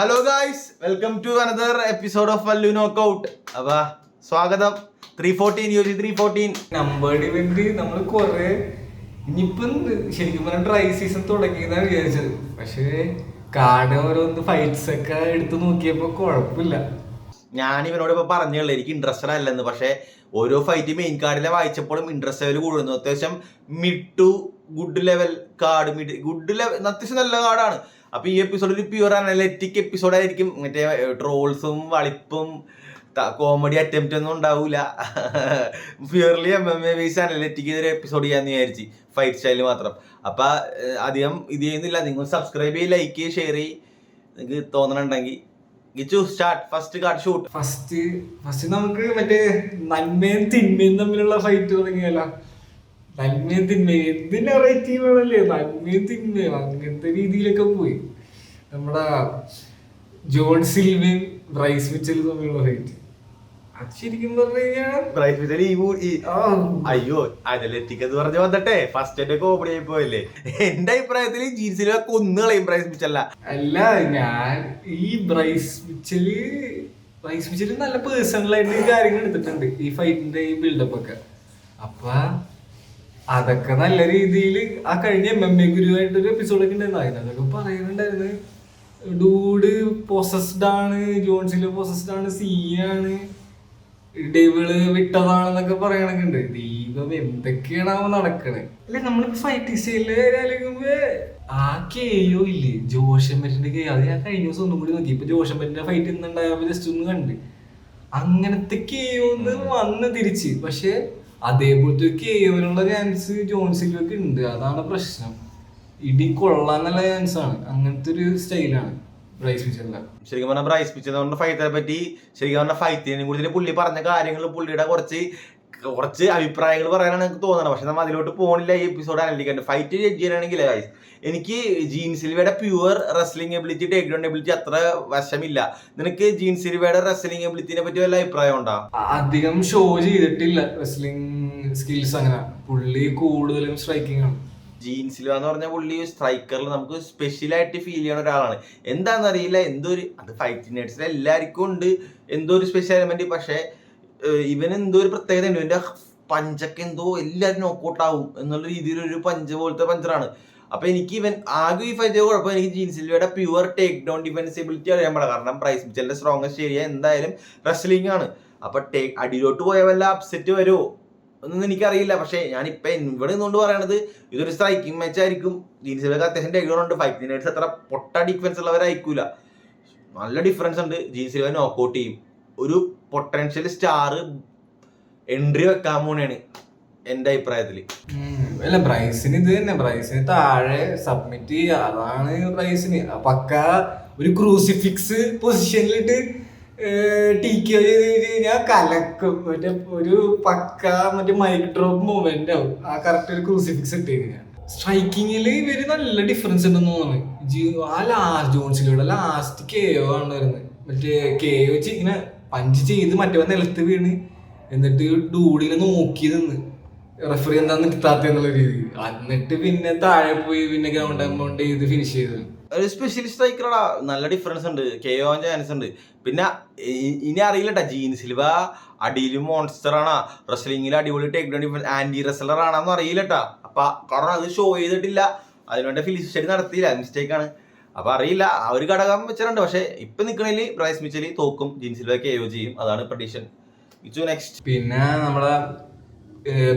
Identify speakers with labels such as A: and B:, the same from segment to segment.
A: Hello guys, welcome to another episode of Vallu knockout. അപ്പൊ സ്വാഗതം. 314 U 314
B: numbered event നമ്മൾ കുറെ ഇനിയിപ്പം ശരിക്കും പറഞ്ഞ ഡ്രൈ സീസൺ തുടങ്ങിയെന്നാണ് വിചാരിച്ചത്. പക്ഷേ കാർഡ് ഓരോന്ന് ഫൈറ്റ്സ് ഒക്കെ എടുത്തു നോക്കിയപ്പോ കുഴപ്പമില്ല.
A: ഞാൻ ഇവനോട് ഇപ്പൊ പറഞ്ഞുള്ളൂ എനിക്ക് ഇൻട്രസ്റ്റഡ് അല്ലെന്ന്. പക്ഷെ ഓരോ ഫൈറ്റ് മെയിൻ കാർഡിലെ വായിച്ചപ്പോഴും ഇൻട്രസ്റ്റ് ലെവൽ കൂടുന്നു. അത്യാവശ്യം mid to good level card, good level അത്യാവശ്യം നല്ല കാർഡാണ്. അപ്പൊ ഈ എപ്പിസോഡ് ഒരു പ്യൂർ അനലറ്റിക് എപ്പിസോഡ് ആയിരിക്കും. മറ്റേ ട്രോൾസും വളിപ്പും കോമഡി അറ്റംപ്റ്റ് ഒന്നും ഉണ്ടാവൂല. പ്യൂർലി MMA ബേസ് അനലറ്റിക് ഒരു എപ്പിസോഡ് ചെയ്യാന്ന് വിചാരിച്ചു, ഫൈറ്റ് സ്റ്റൈല് മാത്രം. അപ്പൊ അധികം ഇത് ചെയ്യുന്നില്ല. നിങ്ങൾ സബ്സ്ക്രൈബ് ചെയ്ത് ലൈക്ക് ചെയ്ത് ഷെയർ ചെയ്ത് നിങ്ങൾക്ക് തോന്നണുണ്ടെങ്കിൽ
B: ഫസ്റ്റ് നമുക്ക് മറ്റേ നന്മയും തിന്മയും തമ്മിലുള്ള ഫൈറ്റ് തുടങ്ങിയല്ല. നന്മയും തിന്മയും എന്ത് നെറേറ്റീവുകളല്ലേ, നന്മയും തിന്മയും അങ്ങനത്തെ രീതിയിലൊക്കെ പോയി. നമ്മുടെ ജോൺ സിൽവയും ബ്രൈസ് മിച്ചലും തമ്മിലുള്ള ഫൈറ്റ്, അത് ശരിക്കും പറഞ്ഞു കഴിഞ്ഞാൽ
A: അയ്യോ അനലറ്റിക് എന്ന് പറഞ്ഞ വന്നിട്ടെ ഫസ്റ്റ് കോമഡി ആയി പോയല്ലേ. എന്റെ അഭിപ്രായത്തിൽ ജീൻസിൽ കൊന്നുകളയും ബ്രൈസ് മിച്ചല്ല.
B: അല്ല, ഞാൻ ഈ ബ്രൈസ് മിച്ചല് നല്ല പേഴ്സണൽ ആയിട്ട് കാര്യങ്ങൾ എടുത്തിട്ടുണ്ട് ഈ ഫൈറ്റിന്റെ ഈ ബിൽഡപ്പ് ഒക്കെ. അപ്പൊ അതൊക്കെ നല്ല രീതിയിൽ ആ കഴിഞ്ഞ MMA ഗുരുവായിട്ടൊരു എപ്പിസോഡൊക്കെ ഉണ്ടായിരുന്നു, അതിനൊക്കെ പറയുന്നുണ്ടായിരുന്നു. ഡൂഡ് പൊസസ്ഡ് ആണ്, ജോൺസിലെ പൊസസ്ഡ് ആണ്, ആണ്, ഡെവിള് വിട്ടതാണെന്നൊക്കെ പറയണൊക്കെ ഉണ്ട്. ദൈവം എന്തൊക്കെയാണ് അവൻ നടക്കണേ. അല്ല, നമ്മളിപ്പോ ഫൈറ്റ് സ്റ്റൈലില് ആ KO ഇല്ലേ, ജോഷമ്മന്റെ KO, അത് ഞാൻ കഴിഞ്ഞ ദിവസം ഒന്നും കൂടി നോക്കി. ഇപ്പൊ ജോഷമ്മന്റെ ഫൈറ്റ് ഇന്നുണ്ടായപ്പോ ജസ്റ്റ് ഒന്ന് കണ്ട്. അങ്ങനത്തെ KO ഒന്ന് വന്ന് തിരിച്ച്. പക്ഷെ അതേപോലത്തെ KOനുള്ള ചാൻസ് ജോൺ സിൽവക്ക് ഉണ്ട്. അതാണ് പ്രശ്നം. ഇടി കൊള്ളാൻ നല്ല ചാൻസ് ആണ്. അങ്ങനത്തെ ഒരു സ്റ്റൈലാണ് ബ്രൈസ് മിച്ചലിന്റെ.
A: ശരിക്കും പറഞ്ഞാൽ ബ്രൈസ് മിച്ചലിന്റെ ഫൈറ്റിനെ പറ്റി ശരിക്കും പറഞ്ഞാൽ ഫൈറ്റിനെ കൂടുതൽ പുള്ളി പറഞ്ഞ കാര്യങ്ങൾ, പുള്ളിയുടെ കുറച്ച് അഭിപ്രായങ്ങൾ പറയാനാണ് എനിക്ക് തോന്നുന്നത്. പക്ഷെ നമ്മൾ അതിലോട്ട് പോകണില്ല. ഈ എപ്പിസോഡ് അനലിക്കാൻ ഫൈറ്റ് ജഡ്ജ് ചെയ്യാനാണെങ്കിൽ എനിക്ക് ജീൻ സിൽവയുടെ pure wrestling ability, take down ability അത്ര വശമില്ല. നിനക്ക് ജീൻ സിൽവയുടെ റെസ്ലിംഗ് എബിലിറ്റിനെ പറ്റി വല്ല അഭിപ്രായം ഉണ്ടോ?
B: അധികം ഷോ ചെയ്തിട്ടില്ല റെസ്ലിംഗ് സ്കിൽസ്. അങ്ങനെ പുള്ളി കൂടുതലും സ്ട്രൈക്കിംഗ് ആണ്.
A: ജീൻ സിൽവ എന്ന് പറഞ്ഞ പുള്ളി സ്ട്രൈക്കറിൽ നമുക്ക് സ്പെഷ്യലായിട്ട് ഫീൽ ചെയ്യുന്ന ഒരാളാണ്. എന്താണെന്നറിയില്ല, അത് ഫൈറ്റ് നേഴ്സിൽ എല്ലാവർക്കും ഉണ്ട് എന്തോ ഒരു സ്പെഷ്യൽ എലമെന്റ്. പക്ഷേ ഇവന് എന്തോ ഒരു പ്രത്യേകത ഉണ്ട്. ഇവന്റെ പഞ്ചൊക്കെ എന്തോ എല്ലാവരും നോക്കൗട്ട് ആവും എന്നുള്ള രീതിയിലൊരു പഞ്ച് പോലത്തെ പഞ്ചറാണ്. അപ്പൊ എനിക്ക് ആകെ ഈ ഫൈറ്റ് കുഴപ്പം എനിക്ക് ജീൻ സിൽവയുടെ പ്യുവർ ടേക്ക് ഡൗൺ ഡിഫെൻസിബിലിറ്റി അറിയാൻ പാടില്ല. കാരണം ബ്രൈസ് മിച്ചലിന്റെ സ്ട്രോങ്ങസ്റ്റ് ഏരിയ എന്തായാലും റെസ്ലിംഗ് ആണ്. അപ്പൊ അടിയിലോട്ട് പോയ വല്ല അപ്സെറ്റ് വരുമോ എന്നൊന്നും എനിക്കറിയില്ല. പക്ഷേ ഞാനിപ്പോ ഇവിടെ നിന്നുകൊണ്ട് പറയണത് ഇതൊരു സ്ട്രൈക്കിംഗ് മാച്ച് ആയിരിക്കും. ജീൻ സിൽവക്ക് അത്യാവശ്യം ടേക്ക് ഡൗൺ ഉണ്ട്. ഫൈറ്റ് നേഴ്സ് അത്ര പൊട്ട ഡിഫൻസ് ഉള്ളവരായിരിക്കൂല. നല്ല ഡിഫറൻസ് ഉണ്ട്. ജീൻ സിൽവ നോക്കൗട്ട് ചെയ്യും. ഒരു പൊട്ടൻഷ്യൽ സ്റ്റാർ എൻട്രി വെക്കാൻ പോണെയാണ് എന്റെ അഭിപ്രായത്തില്.
B: അല്ല, ബ്രൈസിന് ഇത് തന്നെ, ബ്രൈസിന് താഴെ സബ്മിറ്റ് ചെയ്യുക, അതാണ് ബ്രൈസിന് പക്ക. ഒരു ക്രൂസിഫിക്സ് പൊസിഷനിലിട്ട് TKO ചെയ്ത് കഴിഞ്ഞാൽ കലക്കും. മറ്റേ ഒരു പക്ക മറ്റേ മൈക്ക് ഡ്രോപ്പ് മൂവ്മെന്റ് ആവും ആ കറക്റ്റ് ഒരു ക്രൂസിഫിക്സ് ഇട്ട് കഴിഞ്ഞാൽ. സ്ട്രൈക്കിങ്ങില് ഇവര് നല്ല ഡിഫറൻസ് ഉണ്ടെന്ന് തോന്നുന്നു. ആ ജോൺസിലൂടെ ലാസ്റ്റ് KO ആണ് വരുന്നത്. മറ്റേ KO ഇങ്ങനെ പഞ്ച് ചെയ്ത് മറ്റേ നിലത്ത് വീണ് എന്നിട്ട് ഡൂഡിനെ നോക്കി നിന്ന് റെഫറി എന്താന്ന് കിട്ടാത്ത എന്നുള്ള രീതി. എന്നിട്ട് പിന്നെ താഴെ പോയി പിന്നെ ഗ്രൗണ്ട് അമൗണ്ട് ചെയ്ത് ഫിനിഷ് ചെയ്ത്.
A: ഒരു സ്പെഷ്യൽ സ്ട്രൈക്കറാടാ. നല്ല ഡിഫറൻസ് ഉണ്ട്. KO ചാൻസ് ഉണ്ട്. പിന്നെ ഇനി അറിയില്ലട്ടാ, ജീൻ സിൽവ അടിയിലും മോൺസ്റ്റർ ആണോ, റെസ്ലിംഗിൽ അടിപൊളി take down defence anti wrestler ആണെന്ന് അറിയില്ലട്ടാ. അപ്പൊ കാരണം അത് ഷോ ചെയ്തിട്ടില്ല, അതിനുവേണ്ടി ഫിനിഷ് നടത്തിയില്ല, മിസ്റ്റേക്ക് ആണ്. അപ്പൊ അറിയില്ല, ആ ഒരു ഘടകം വെച്ചിട്ടുണ്ട്. പക്ഷെ ഇപ്പൊ നിക്കണേല് ബ്രൈസ് മിച്ചലി തോക്കും, ജീൻ സിൽവ KO ചെയ്യും. അതാണ് പ്രഡിക്ഷൻ. നെക്സ്റ്റ്
B: പിന്നെ നമ്മുടെ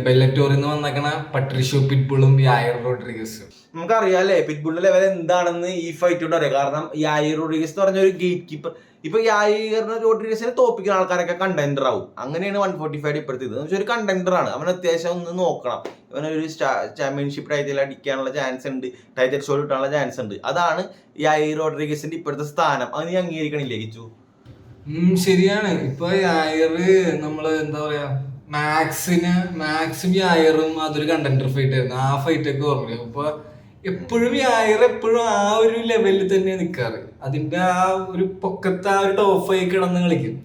B: ബെല്ലറ്റോറിൽ നിന്ന് വന്നേക്കണ പട്രിഷ്യോ പിറ്റ്ബുളും യായർ റോഡ്രിഗസും.
A: നമുക്കറിയാല്ലേ പിറ്റ്ബുളിന്റെ ലെവൽ എന്താണെന്ന് ഈ ഫൈറ്റ് കൊണ്ട് അറിയാം. കാരണം യായർ റോഡ്രിഗസ് എന്ന് പറഞ്ഞ ഒരു ഗേറ്റ് കീപ്പർ. ഇപ്പൊ യായർ റോഡ്രിഗസിനെ തോപ്പിക്കുന്ന ആൾക്കാരൊക്കെ കണ്ടന്റർ ആവും. അങ്ങനെയാണ് 145 ഇപ്പോഴത്തെ ഇത്. ഒരു കണ്ടന്റർ ആണ്. അവൻ അത്യാവശ്യം ഒന്ന് നോക്കണം. അവനൊരു ചാമ്പ്യൻഷിപ്പ് ടൈറ്റിൽ അടിക്കാനുള്ള ചാൻസ് ഉണ്ട്, ടൈറ്റിൽ ഷോ കിട്ടാനുള്ള ചാൻസ് ഉണ്ട്. അതാണ് യായർ റോഡ്രിഗസിന്റെ ഇപ്പോഴത്തെ സ്ഥാനം. അത് നീ അംഗീകരിക്കണില്ലേ കിച്ചു?
B: ശരിയാണ്. ഇപ്പൊ യായറ് നമ്മള് എന്താ പറയാ, മാക്സും യായറും അതൊരു കണ്ടന്റർ ഫൈറ്റ് ആയിരുന്നു. ആ ഫൈറ്റ് ഒക്കെ ഓർമ്മ. അപ്പൊ എപ്പോഴും യായർ എപ്പോഴും ആ ഒരു ലെവലിൽ തന്നെ നിൽക്കാറ്. അതിന്റെ ആ ഒരു പൊക്കത്ത് ആ ഒരു ടോപ്പ് 5 കിടന്ന് കളിക്കും.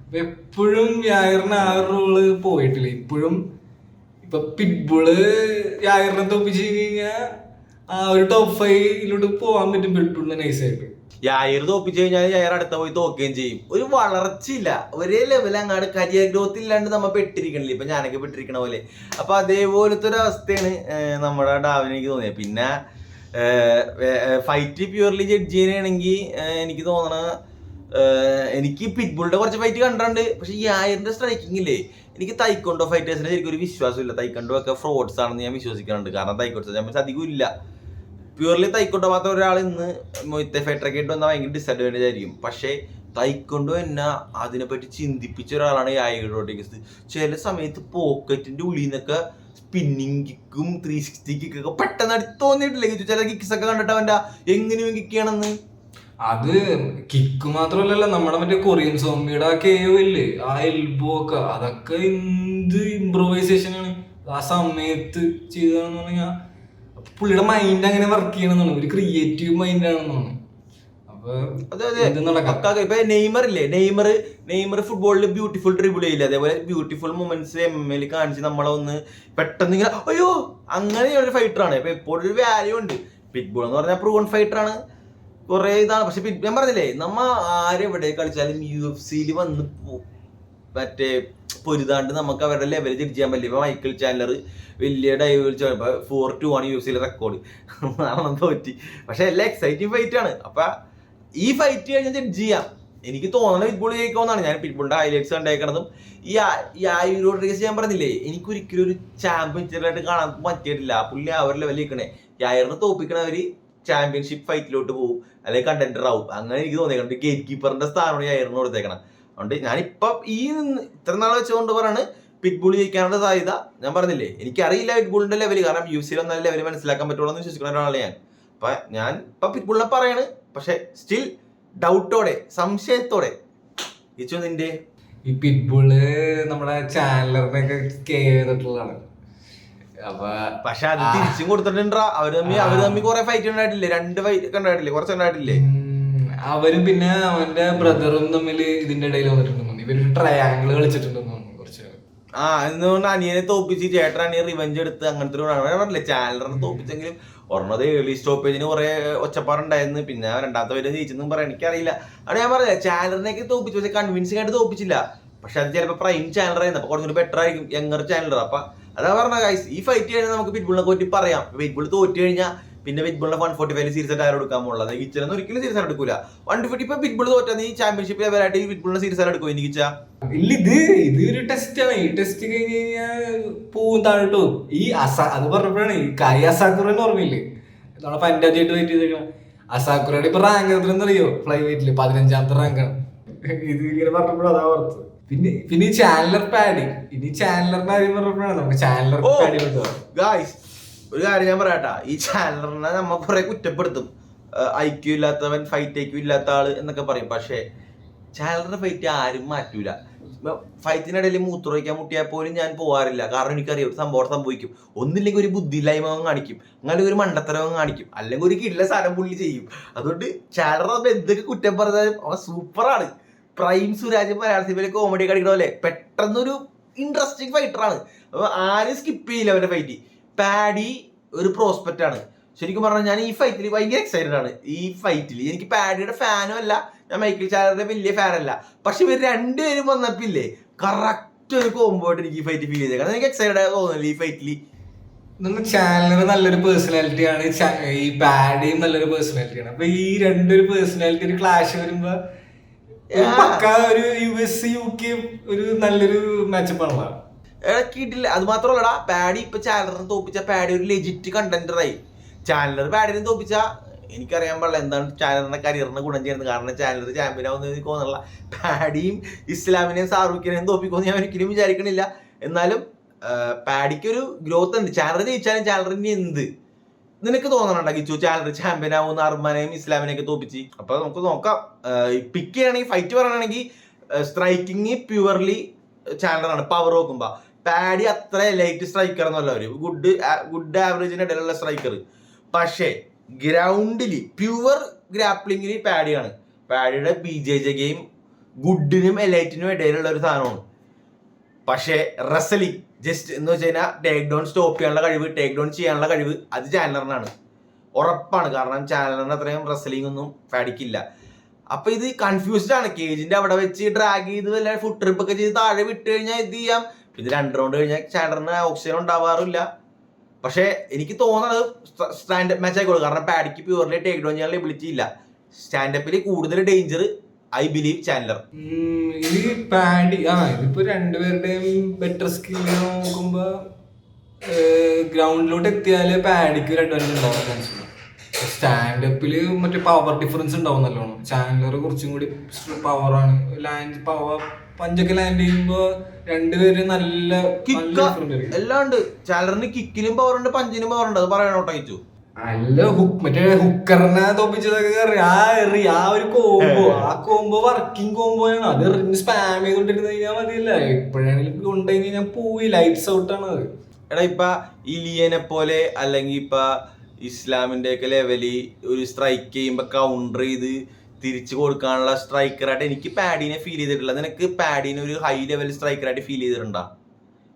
B: അപ്പൊ എപ്പോഴും യായറിന് ആ ഒരു റോള് പോയിട്ടില്ല. ഇപ്പോഴും ഇപ്പൊ പിറ്റ്ബുള് യായറിനെ തോപ്പിച്ച് കഴിഞ്ഞാൽ ആ ഒരു ടോപ്പ് 5 പോകാൻ പറ്റും പിറ്റ്ബുളിന് നൈസായിട്ട്.
A: യായർ തോപ്പിച്ചു കഴിഞ്ഞാൽ യായർ അടുത്ത പോയി തോക്കുകയും ചെയ്യും. ഒരു വളർച്ചയില്ല, ഒരേ ലെവൽ അങ്ങാട് കരിയർ ഗ്രോത്ത് ഇല്ലാണ്ട് നമ്മ പെട്ടിരിക്കണില്ല, ഇപ്പൊ ഞാനൊക്കെ പെട്ടിരിക്കണ പോലെ. അപ്പൊ അതേപോലത്തെ ഒരു അവസ്ഥയാണ് നമ്മുടെ ഡാവിന് എനിക്ക് തോന്നിയത്. പിന്നെ ഫൈറ്റ് പ്യൂർലി ജഡ്ജ് ചെയ്യാനാണെങ്കിൽ എനിക്ക് തോന്നണ, എനിക്ക് പിറ്റ്ബുളിന്റെ കുറച്ച് ഫൈറ്റ് കണ്ടിട്ടുണ്ട്. പക്ഷെ ഈ യായറിന്റെ സ്ട്രൈക്കിംഗ് ഇല്ലേ, എനിക്ക് തൈക്കൊണ്ടോ ഫൈറ്റേഴ്സിന് ശരിക്കും ഒരു വിശ്വാസമില്ല. തൈക്കൊണ്ടോ ഒക്കെ ഫ്രോഡ്സ് ആണെന്ന് ഞാൻ വിശ്വസിക്കുന്നുണ്ട്. കാരണം തൈക്കൊണ്ടോ ചാമ്പ്യൻസ് അധികം ഇല്ല. പ്യൂർലി തൈക്കൊണ്ടോ മാത്രം ഒരാൾ ഇന്ന് മൊയ്ത്തെ ഫെറ്ററൊക്കെ ആയിട്ട് വന്നാൽ ഭയങ്കര ഡിസഡ്വാൻറ്റേജ് ആയിരിക്കും. പക്ഷേ തൈക്കൊണ്ടോ എന്നെ അതിനെപ്പറ്റി ചിന്തിപ്പിച്ച ഒരാളാണ് യായർ റോഡ്രിഗസ്. ചില സമയത്ത് പോക്കറ്റിന്റെ ഉള്ളിൽ നിന്നൊക്കെ സ്പിന്നിങ് കിക്കും 360 കിക്കൊക്കെ പെട്ടെന്ന് അടുത്ത് തോന്നിയിട്ടില്ലേ? ചില കിക്സ് ഒക്കെ കണ്ടിട്ട് അവൻ്റെ എങ്ങനെയും കിക്ക് ചെയ്യണമെന്ന്.
B: അത് കിക്ക് മാത്രമല്ലല്ലോ, നമ്മുടെ മറ്റേ കൊറിയൻ സോമ്മിയുടെ ആ KO ഇല്ലേ, ആ എൽബോ ഒക്കെ, അതൊക്കെ എന്ത് ഇംപ്രൂവൈസേഷൻ ആണ് ആ സമയത്ത് ചെയ്തതെന്ന് പറഞ്ഞാൽ. പുള്ളിയുടെ മൈൻഡ് അങ്ങനെ വർക്ക് ചെയ്യണമെന്നാണ്, ഒരു ക്രിയേറ്റീവ് മൈൻഡ് ആണെന്നാണ്.
A: ഇപ്പൊ നെയ്മർ ഇല്ലേ, നെയ്മർ ഫുട്ബോളിൽ ബ്യൂട്ടിഫുൾ ഡ്രിബിൾ ചെയ്യില്ല, അതേപോലെ ബ്യൂട്ടിഫുൾ മൊമെന്റ്സ് MMA കാണിച്ച് നമ്മളെ ഒന്ന് പെട്ടെന്ന് ഇങ്ങനെ അയ്യോ അങ്ങനെയൊരു ഫൈറ്ററാണ്. ഇപ്പൊ എപ്പോഴും ഒരു വാല്യൂ ഉണ്ട്. പിറ്റ്ബുൾ എന്ന് പറഞ്ഞാൽ പ്രൂവൺ ഫൈറ്ററാണ്, കുറെ ഇതാണ്. പക്ഷെ ഞാൻ പറഞ്ഞില്ലേ, നമ്മ ആരെവിടെ കളിച്ചാലും UFC വന്ന് മറ്റേ പൊരുതാണ്ട് നമുക്ക് അവരുടെ ലെവൽ ജഡ്ജ് ചെയ്യാൻ പറ്റില്ല. ഇപ്പൊ മൈക്കിൾ ചാൻഡലർ വലിയ ഡൈവ് 4-2 ആണ് UFC റെക്കോർഡ്, തോറ്റി. പക്ഷെ എല്ലാം എക്സൈറ്റിംഗ് ഫൈറ്റ് ആണ്. അപ്പൊ ഈ ഫൈറ്റ് കഴിഞ്ഞാൽ ജഡ്ജ് ചെയ്യാം. എനിക്ക് തോന്നണ പിറ്റ്ബുൾ ജയിക്കുമെന്നാണ്. ഞാൻ പിറ്റ്ബുളിന്റെ ഹൈലൈറ്റ്സ് കണ്ടേക്കണതും ഈ യായർ റോഡ്രിഗസ് ഞാൻ പറഞ്ഞില്ലേ, എനിക്കൊരിക്കലും ഒരു ചാമ്പ്യൻഷിപ്പായിട്ട് കാണാൻ പറ്റിയിട്ടില്ല. പുള്ളി അവർ ലെവലിൽ നിൽക്കണേ. യായറിനെ തോപ്പിക്കണവര് ചാമ്പ്യൻഷിപ്പ് ഫൈറ്റിലോട്ട് പോകും, അല്ലെങ്കിൽ കണ്ടന്റർ ആവും. അങ്ങനെ എനിക്ക് തോന്നിയിട്ടുണ്ട്. ഗേറ്റ് കീപ്പറിന്റെ സ്ഥാനമാണ് യായറിന് കൊടുത്തേക്കണം. അതുകൊണ്ട് ഞാനിപ്പൊ ഇത്ര നാൾ വെച്ചുകൊണ്ട് പറയാണ് പിറ്റ്ബുൾ ജയിക്കാനുള്ള സാധ്യത. ഞാൻ പറഞ്ഞില്ലേ, എനിക്കറിയില്ല പിറ്റ്ബുളിന്റെ ലെവൽ, കാരണം UFC ഒന്നും ലെവൽ മനസ്സിലാക്കാൻ പറ്റുള്ളൂ എന്ന് വിശ്വസിക്കുന്ന ഒരാളാണ് ഞാൻ. അപ്പൊ ഞാൻ ഇപ്പൊ പിറ്റ്ബുളിനെ പറയാണ്, പക്ഷെ സ്റ്റിൽ ഡൗട്ടോടെ, സംശയത്തോടെ. നിന്റെ
B: ഈ പിറ്റ്ബുള് നമ്മുടെ ചാനലറിനൊക്കെ ചെയ്തിട്ടുള്ളതാണ്.
A: പക്ഷെ അത് തിരിച്ചും കൊടുത്തിട്ടുണ്ടാ. അവര് തമ്മിൽ കുറെ ഫൈറ്റ് ഉണ്ടായിട്ടില്ലേ, 2 ഫൈറ്റ് ഉണ്ടായിട്ടില്ലേ, കുറച്ച് ഉണ്ടായിട്ടില്ലേ.
B: അവരും പിന്നെ അവന്റെ ബ്രദറും തമ്മിൽ ഇതിന്റെ ഇടയിൽ വന്നിട്ടുണ്ടെന്ന്, ഇവര് ട്രയാങ്കിൾ കളിച്ചിട്ടുണ്ടെന്ന് കുറച്ച്.
A: എന്തുകൊണ്ട് അനിയനെ തോപ്പിച്ച് ചേട്ടൻ അനിയൻ റിവെഞ്ച് എടുത്ത് അങ്ങനത്തെ ഒരു പറഞ്ഞില്ലേ. ചാനലറിനെ തോപ്പിച്ചെങ്കിലും ഒരെണ്ണത് ഏർലി സ്റ്റോപ്പേജിന് കുറെ ഒച്ചപ്പാടുണ്ടായിരുന്നു. പിന്നെ രണ്ടാമത്തെ പേര് ജയിച്ചെന്നും പറയാം, എനിക്കറിയില്ല. അവിടെ ഞാൻ പറഞ്ഞില്ല, ചാനലറിനെയൊക്കെ തോപ്പിച്ചു, പക്ഷെ കൺവിൻസിംഗ് ആയിട്ട് തോപ്പിച്ചില്ല. പക്ഷെ അത് ചിലപ്പോൾ പ്രൈം ചാനലർ ആയിരുന്നു, അപ്പൊ കുറച്ചുകൂടി ബെറ്റർ ആയിരിക്കും യങ്ങർ ചാനലർ. അപ്പൊ അതാ പറഞ്ഞ ഗൈസ്, ഈ ഫൈറ്റ് കഴിഞ്ഞാൽ നമുക്ക് പിറ്റ്ബുളിനെ പറ്റി പറയാം. പിറ്റ്ബുൾ തോറ്റു കഴിഞ്ഞാൽ പിന്നെ പിറ്റ്ബുളിനെ 145 സീരീസ് ആയിട്ട് ആരും എടുക്കാൻ പോകുള്ളത്. ഗിച്ചലൊന്നും ഒരിക്കലും സീരീസ് ആയിട്ട് എടുക്കൂല. 150 ഇപ്പൊ പിറ്റ്ബുൾ തോറ്റാ നീ ചാമ്പ്യൻഷിപ്പ് ലെവലായിട്ട് ഈ പിറ്റ്ബുളിനെ സീരീസ് ആയിട്ട് എടുക്കും. എനിക്ക്
B: ഇല്ല, ഇത് ഒരു ടെസ്റ്റ് ആണ്. ഈ ടെസ്റ്റ് കഴിഞ്ഞ് കഴിഞ്ഞാൽ പോവും താഴോട്ടോ. ഈ അത് പറഞ്ഞപ്പോഴാണ് ഈ കായി അസാക്കുറേന്ന് ഓർമ്മയില്ലേ, നമ്മളെ പഞ്ചായത്തായിട്ട് വെയിറ്റ് ചെയ്തേക്കണം. അസാക്കുറയുടെ ഇപ്പൊ റാങ്ക് എത്രയെന്നറിയോ? ഫ്ലൈ വെയിറ്റില് 15ാമത്തെ റാങ്കാണ്. ഇത് ഇങ്ങനെ പറഞ്ഞപ്പോഴും അതാ ഓർത്ത്. പിന്നെ ഈ ചാനലർ പാഡിങ്, ഇനി ചാനലറിന്റെ കാര്യം പറഞ്ഞപ്പോഴാണ് നമുക്ക് ചാനലർ പാഡി കൊണ്ടുപോകാം.
A: ഒരു കാര്യം ഞാൻ പറയാട്ടാ, ഈ ചാനലറിനെ നമ്മ കുറെ കുറ്റപ്പെടുത്തും. ഐക്യു ഇല്ലാത്തവൻ, ഫൈറ്റ് ഐക്യു ഇല്ലാത്ത ആള് എന്നൊക്കെ പറയും. പക്ഷെ ചാനലറിന്റെ ഫൈറ്റ് ആരും മാറ്റൂല. ഫൈറ്റിനിടയിൽ മൂത്രമൊഴിക്കാൻ മുട്ടിയാൽ പോലും ഞാൻ പോകാറില്ല. കാരണം എനിക്കറിയാം ഒരു സംഭവം സംഭവിക്കും. ഒന്നില്ലെങ്കിൽ ഒരു ബുദ്ധിയില്ലായ്മ കാണിക്കും, അങ്ങനെ ഒരു മണ്ടത്തരവും കാണിക്കും, അല്ലെങ്കിൽ ഒരു കിടില സാധനം പുള്ളി ചെയ്യും. അതുകൊണ്ട് ചാനലർ എന്തൊക്കെ കുറ്റം പറഞ്ഞാലും അവൻ സൂപ്പറാണ്. പ്രൈം സുരാജ് മലയാള സിനിമയിലെ കോമഡി കളിക്കണ പോലെ പെട്ടെന്നൊരു ഇൻട്രസ്റ്റിംഗ് ഫൈറ്ററാണ്. അപ്പൊ ആരും സ്കിപ്പ് ചെയ്യില്ല അവന്റെ ഫൈറ്റ്. പാഡി ഒരു പ്രോസ്പെക്റ്റ് ആണ്. ശരിക്കും പറഞ്ഞാൽ ഞാൻ ഈ ഫൈറ്റിൽ ഭയങ്കര എക്സൈറ്റഡ് ആണ്. ഈ ഫൈറ്റിൽ എനിക്ക് പാഡിയുടെ ഫാനും അല്ല, ഞാൻ മൈക്കിൾ ചാനലറിന്റെ വലിയ ഫാനല്ല. പക്ഷെ ഇവർ രണ്ടുപേരും വന്നപ്പില്ലേ കറക്റ്റ് ഒരു കോംബോ ആയിട്ട് എനിക്ക് ഈ ഫൈറ്റ് ഫീൽ ചെയ്തത്. കാരണം എനിക്ക് എക്സൈറ്റഡ് തോന്നില്ല ഈ ഫൈറ്റിൽ.
B: ചാനലർ നല്ലൊരു പേഴ്സണാലിറ്റിയാണ്, ഈ പാഡിയും നല്ലൊരു പേഴ്സണാലിറ്റിയാണ്. അപ്പൊ ഈ രണ്ടൊരു പേഴ്സണാലിറ്റി ഒരു ക്ലാഷ് വരുമ്പോ ഒരു US UK ഒരു നല്ലൊരു മാച്ചപ്പ് ആണല്ലോ.
A: ഇറക്കിയിട്ടില്ല. അത് മാത്രമല്ലടാ, പാഡി ഇപ്പൊ ചാനലറിനെ തോപ്പിച്ച പാഡി ഒരു ലെജിറ്റ് കണ്ടന്ററായി. ചാനലർ പാഡിനെ തോപ്പിച്ച എനിക്കറിയാൻ പാടില്ല എന്താണ് ചാനലറിന്റെ കരിയറിന് ഗുണം ചെയ്യുന്നത്. കാരണം ചാനലർ ചാമ്പ്യൻ ആവുന്ന എനിക്ക് തോന്നുന്നില്ല. പാഡിയും ഇസ്ലാമിനെയും ഷാറൂഖിനെയും തോപ്പിക്കുമെന്ന് ഞാൻ ഒരിക്കലും വിചാരിക്കണില്ല. എന്നാലും പാഡിക്ക് ഒരു ഗ്രോത്ത് ഉണ്ട്. ചാനലർ ജയിച്ചാലും ചാനലറിന് എന്ത് നിനക്ക് തോന്നണുണ്ടോ ഗിച്ചു ചാനലർ ചാമ്പ്യൻ ആവുന്ന അർമാനെയും ഇസ്ലാമിനെയൊക്കെ തോപ്പിച്ച്? അപ്പൊ നമുക്ക് നോക്കാം. പിക്ക് ചെയ്യണമെങ്കിൽ ഫൈറ്റ് പറയണമെങ്കിൽ സ്ട്രൈക്കിങ് പ്യുവർലി ചാനലറാണ്. പവർ നോക്കുമ്പോ പാഡി അത്ര ലൈറ്റ് സ്ട്രൈക്കർ എന്നല്ല, ഒരു ഗുഡ് ആവറേജിന് ഇടയിലുള്ള സ്ട്രൈക്കർ. പക്ഷേ ഗ്രൗണ്ടിൽ പ്യുവർ ഗ്രാപ്ലിങ്ങിൽ പാഡിയാണ്. പാഡിയുടെ BJJ ഗെയിം ഗുഡിനും എലൈറ്റിനും ഇടയിലുള്ള ഒരു സാധനമാണ്. പക്ഷേ റെസ്ലിംഗ് ജസ്റ്റ് എന്ന് വെച്ച് കഴിഞ്ഞാൽ ടേക്ക് ഡൗൺ സ്റ്റോപ്പ് ചെയ്യാനുള്ള കഴിവ്, ടേക്ക് ഡൗൺ ചെയ്യാനുള്ള കഴിവ് അത് ചാനലറിനാണ്. ഉറപ്പാണ്. കാരണം ചാനലിന്റെ അത്രയും റെസ്ലിംഗ് ഒന്നും പാഡിക്കില്ല. അപ്പൊ ഇത് കൺഫ്യൂസ്ഡ് ആണ്. കേജിന്റെ അവിടെ വെച്ച് ഡ്രാഗ് ചെയ്ത് വല്ല ഫുഡ് ട്രിപ്പ് ഒക്കെ ചെയ്ത് താഴെ വിട്ട് കഴിഞ്ഞാൽ ഇത് ചെയ്യാം. പിന്നെ 2 റൗണ്ട് കഴിഞ്ഞാൽ ചാൻഡറിന് ഓക്സിജൻ ഉണ്ടാവാറില്ല. പക്ഷെ എനിക്ക് തോന്നുന്നത് സ്റ്റാൻഡപ്പ് മാച്ച് ആയിക്കോളൂ. കാരണം പാഡിക്ക് പ്യൂർലി ടേക്ക് ഡൗൺ ചെയ്യാനുള്ള എബിലിറ്റി ഇല്ല. സ്റ്റാൻഡപ്പിൽ കൂടുതൽ ഡേഞ്ചർ ഐ ബിലീവ് ചാൻഡലർ.
B: ഇത് പാഡി ഇതിപ്പോ രണ്ടുപേരുടെയും ബെറ്റർ സ്കില്ല് നോക്കുമ്പോ ഗ്രൗണ്ടിലോട്ട് എത്തിയാല് പാഡിക്ക് ഒരു അഡ്വാൻറ്റേജ് ഉണ്ടാവാൻ ചാൻസ് ഉണ്ട്. സ്റ്റാൻഡപ്പില് മറ്റേ പവർ ഡിഫറൻസ് ഉണ്ടാവും നല്ലോണം. ചാൻഡലർ കുറച്ചും കൂടി പവറാണ്. പഞ്ചൊക്കെ ലാൻഡ് ചെയ്യുമ്പോ രണ്ടുപേരും നല്ല
A: എല്ലാം ഉണ്ട്. ചാൻഡലറിന് കിക്കിനും പവർ ഉണ്ട്, പഞ്ചിനും പവർ ഉണ്ട്. അത് പറയണോട്ടോ ചോദിച്ചു.
B: നല്ല മറ്റേ ഹുക്കറിനെ തോപ്പിച്ചതൊക്കെ ആ ഒരു കോംബോ വർക്കിംഗ് കോംബോയാണ്. അത് സ്പാം ചെയ്തോണ്ടിരുന്ന് കഴിഞ്ഞാൽ മതിയല്ല. എപ്പോഴാണെങ്കിലും കൊണ്ടുകഴിഞ്ഞ് കഴിഞ്ഞാൽ പോയി ലൈറ്റ്സ് ഔട്ടാണ് അത്.
A: എടാ ഇപ്പൊ ഇലിയനെ പോലെ അല്ലെങ്കിൽ ഇപ്പൊ ഇസ്ലാമിന്റെ ഒക്കെ ലെവല് ഒരു സ്ട്രൈക്ക് ചെയ്യുമ്പോ കൗണ്ടർ ചെയ്ത് തിരിച്ചു കൊടുക്കാനുള്ള സ്ട്രൈക്കറായിട്ട് എനിക്ക് പാഡിനെ ഫീൽ ചെയ്തിട്ടില്ല. നിനക്ക് പാഡിനെ ഒരു ഹൈ ലെവൽ സ്ട്രൈക്കറായിട്ട് ഫീൽ ചെയ്തിട്ടുണ്ടോ?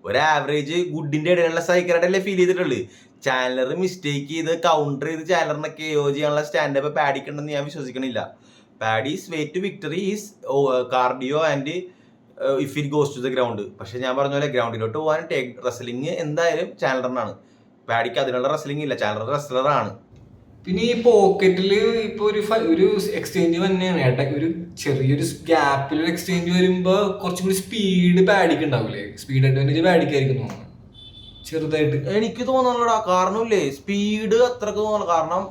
A: ഒരു ആവറേജ് ഗുഡിന്റെ ഇടയിലുള്ള സ്ട്രൈക്കറായിട്ടല്ലേ ഫീൽ ചെയ്തിട്ടുള്ളൂ. ചാനലർ മിസ്റ്റേക്ക് ചെയ്ത് കൗണ്ടർ ചെയ്ത് ചാനലറിനൊക്കെ ചെയ്യാനുള്ള സ്റ്റാൻഡപ്പ് പാഡിക്കുണ്ടെന്ന് ഞാൻ വിശ്വസിക്കണില്ല. Paddy's way to victory is cardio and if it goes to the ground. പക്ഷെ ഞാൻ പറഞ്ഞ പോലെ ഗ്രൗണ്ടിലോട്ട് പോകാൻ റെസ്ലിംഗ് എന്തായാലും ചാനലറിനാണ്. പാഡിക്ക് അതിനുള്ള റെസ്ലിംഗ് ഇല്ല. ചാനലർ റെസ്ലറാണ്.
B: പിന്നെ ഈ പോക്കറ്റില് ഇപ്പൊ ഒരു എക്സ്ചേഞ്ച് തന്നെയാണ്. ഒരു ചെറിയൊരു ഗ്യാപ്പിൽ ഒരു എക്സ്ചേഞ്ച് വരുമ്പോ കുറച്ചും കൂടി സ്പീഡ് പാഡിക്ക് ഉണ്ടാവില്ലേ? സ്പീഡ് അഡ്വാൻറ്റേജ് പാഡിക്കായിരിക്കും തോന്നുന്നു ചെറുതായിട്ട്.
A: എനിക്ക് തോന്നുന്നുള്ളടാ. കാരണമില്ലേ സ്പീഡ് അത്രക്ക് തോന്നണം. കാരണം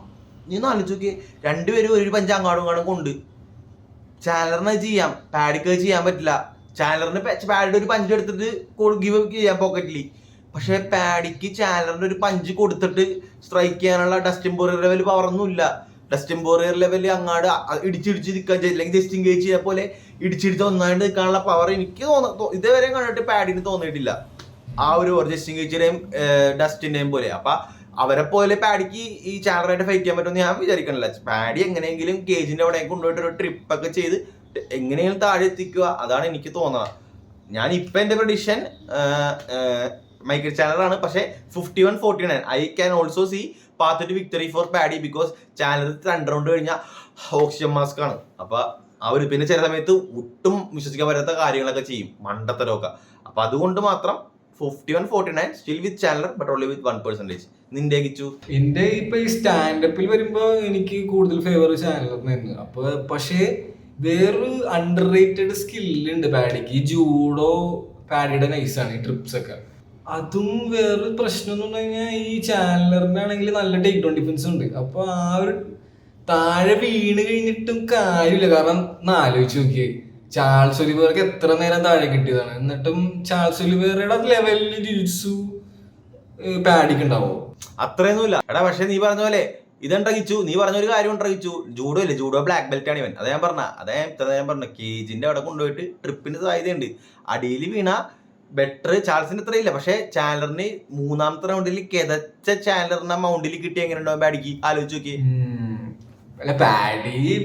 A: നീ ആലോചിച്ച് രണ്ടുപേരും ഒരു പഞ്ച് അങ്ങാടും കൊണ്ട് ചാനലറിന് ചെയ്യാം, പാഡിക്ക് ചെയ്യാൻ പറ്റില്ല. ചാനലറിന് പാഡിയുടെ ഒരു പഞ്ച് എടുത്തിട്ട് ഗിവ് ചെയ്യാം പോക്കറ്റിൽ. പക്ഷെ പാഡിക്ക് ചാനലറിന്റെ ഒരു പഞ്ച് കൊടുത്തിട്ട് സ്ട്രൈക്ക് ചെയ്യാനുള്ള ഡസ്റ്റിൻ ബോറിയർ ലെവൽ പവറൊന്നും ഇല്ല. ഡസ്റ്റിൻ ബോറിയർ ലെവൽ അങ്ങാട് ഇടിച്ചിടിച്ച് നിൽക്കാൻ ചെയ്യില്ല. അല്ലെങ്കിൽ ജസ്റ്റിൻ ഗേജ് ചെയ്യാൻ പോലെ ഇടിച്ചിടിച്ച് ഒന്നായിട്ട് നിൽക്കാനുള്ള പവർ എനിക്ക് ഇതേവരെ കണ്ടിട്ട് പാഡിന് തോന്നിയിട്ടില്ല. ആ ഒരു ജസ്റ്റിൻ ഗേജിന്റെയും ഡസ്റ്റിന്റെയും പോലെ. അപ്പൊ അവരെ പോലെ പാഡിക്ക് ഈ ചാനലറായിട്ട് ഫൈറ്റ് ചെയ്യാൻ പറ്റുമെന്ന് ഞാൻ വിചാരിക്കണില്ല. പാഡി എങ്ങനെയെങ്കിലും കേജിന്റെ അവിടെ കൊണ്ടുപോയിട്ട് ഒരു ട്രിപ്പൊക്കെ ചെയ്ത് എങ്ങനെയെങ്കിലും താഴെ എത്തിക്കുക. അതാണ് എനിക്ക് തോന്നുന്നത്. ഞാൻ ഇപ്പൊ എന്റെ പ്രഡിക്ഷൻ മൈക്കിൾ ചാനലറാണ്. പക്ഷെ 51-49 I can also see path to victory for Paddy. Because Chandler 2 round കഴിഞ്ഞാൽ ഓക്സിജൻ മാസ്ക് ആണ്. അപ്പൊ അവര് പിന്നെ ചില സമയത്ത് ഒട്ടും വിശ്വസിക്കാൻ പറ്റാത്ത കാര്യങ്ങളൊക്കെ ചെയ്യും, മണ്ടത്തരമൊക്കെ. അപ്പൊ അതുകൊണ്ട് മാത്രം 51-49 still with Chandler but only with 1%. നിന്റെ കിച്ചു?
B: എന്റെ ഇപ്പൊ ഈ സ്റ്റാൻഡപ്പിൽ വരുമ്പോ എനിക്ക് കൂടുതൽ ഫേവർ ചാനലറിനായിരുന്നു. അപ്പൊ പക്ഷേ വേറൊരു അണ്ടർ റേറ്റഡ് സ്കില്ലുണ്ട് പാഡിക്ക്. ഈ ജൂഡോ പാഡിയുടെ നൈസാണ്. ഈ ട്രിപ്സ് ഒക്കെ അതും വേറൊരു പ്രശ്നം എന്ന് പറഞ്ഞു കഴിഞ്ഞാൽ ഈ ചാനലറിനാണെങ്കിൽ നല്ല ടേക്ക് ഡൗൺ ഡിഫൻസ് ഉണ്ട്. അപ്പൊ ആ ഒരു താഴെ വീണ് കഴിഞ്ഞിട്ടും കാര്യമില്ല. കാരണം ആലോചിച്ച് നോക്കിയേ, ചാൾസ് ഒലിവേർക്ക് എത്ര നേരം താഴെ കിട്ടിയതാണ്. എന്നിട്ടും ചാൾസ് ഒലിവേറയുടെ ലെവലിൽ ജിറ്റ്സു പാഡിക്ക് ഉണ്ടാവോ?
A: അത്രയൊന്നുമില്ല എടാ. പക്ഷെ നീ പറഞ്ഞ പോലെ ഇതുണ്ടകിച്ചു. നീ പറഞ്ഞൊരു കാര്യം ഉണ്ടകിച്ചു. ജൂഡോ ഇല്ലേ, ജൂഡോ ബ്ലാക്ക് ബെൽറ്റ് ആണ് ഇവൻ. അതാ ഞാൻ പറഞ്ഞ കേജിന്റെ അവിടെ കൊണ്ടുപോയിട്ട് ട്രിപ്പിന് സാധ്യതയുണ്ട്. അടിയിൽ വീണ ബെറ്റർ. ചാൾസിന് ഇത്രയില്ല. പക്ഷെ ചാനലറിന് 3ാമത്തെ റൗണ്ടിൽ കിതച്ച ചാനലറിന്റെ മൗണ്ടിൽ കിട്ടി എങ്ങനെ ഉണ്ടാവും പാഡിക്ക്? ആലോചിച്ച് നോക്കി.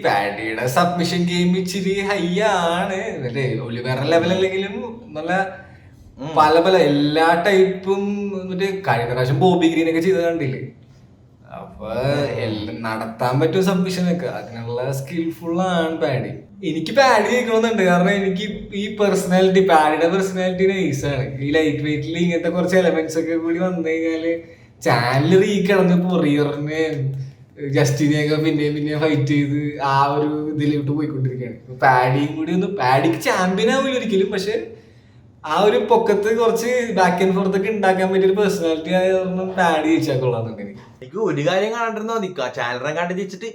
B: പാഡിയുടെ സബ്മിഷൻ ഗെയിം ഇച്ചിരി ഹൈ ആണ്. ഒലിവേറെ ലെവൽ അല്ലെങ്കിലും നല്ല പല എല്ലാ ടൈപ്പും മറ്റേ കഴിഞ്ഞ പ്രാവശ്യം ബോബി ഗ്രീനൊക്കെ ചെയ്ത് കണ്ടില്ലേ? അപ്പൊ എല്ലാം നടത്താൻ പറ്റും സബ്മിഷനൊക്കെ. അതിനുള്ള സ്കിൽഫുൾ ആണ് പാഡി. എനിക്ക് പാഡി കേൾക്കണമെന്നുണ്ട്. കാരണം എനിക്ക് ഈ പേഴ്സണാലിറ്റി, പാഡിയുടെ പേഴ്സണാലിറ്റി നൈസാണ്. ഈ ലൈറ്റ് വെയിറ്റിൽ ഇങ്ങനത്തെ കുറച്ച് എലമെന്റ്സ് ഒക്കെ കൂടി വന്നു കഴിഞ്ഞാല് ചാനലർ ഈ കിടന്ന് പൊറിയറിനെ ജസ്റ്റിനെയൊക്കെ പിന്നെയും ഫൈറ്റ് ചെയ്ത് ആ ഒരു ഇതിലോട്ട് പോയിക്കൊണ്ടിരിക്കുകയാണ്. പാഡിയും കൂടി ഒന്ന് പാഡിക്ക് ചാമ്പ്യൻ ആവില്ല ഒരിക്കലും. പക്ഷെ ആ ഒരു പൊക്കത്ത് കുറച്ച് ബാക്ക് ആൻഡ് ഫോർത്ത് ഒക്കെ ഉണ്ടാക്കാൻ പറ്റിയൊരു പേഴ്സണാലിറ്റി ആയ പാഡി ജയിച്ചാൽ കൊള്ളാന്നുണ്ട്
A: എനിക്ക് ഒരു കാര്യം കാണണ്ടിരുന്നോ നിൽക്കുക. ചാനലറെ കണ്ട് ജയിച്ചിട്ട്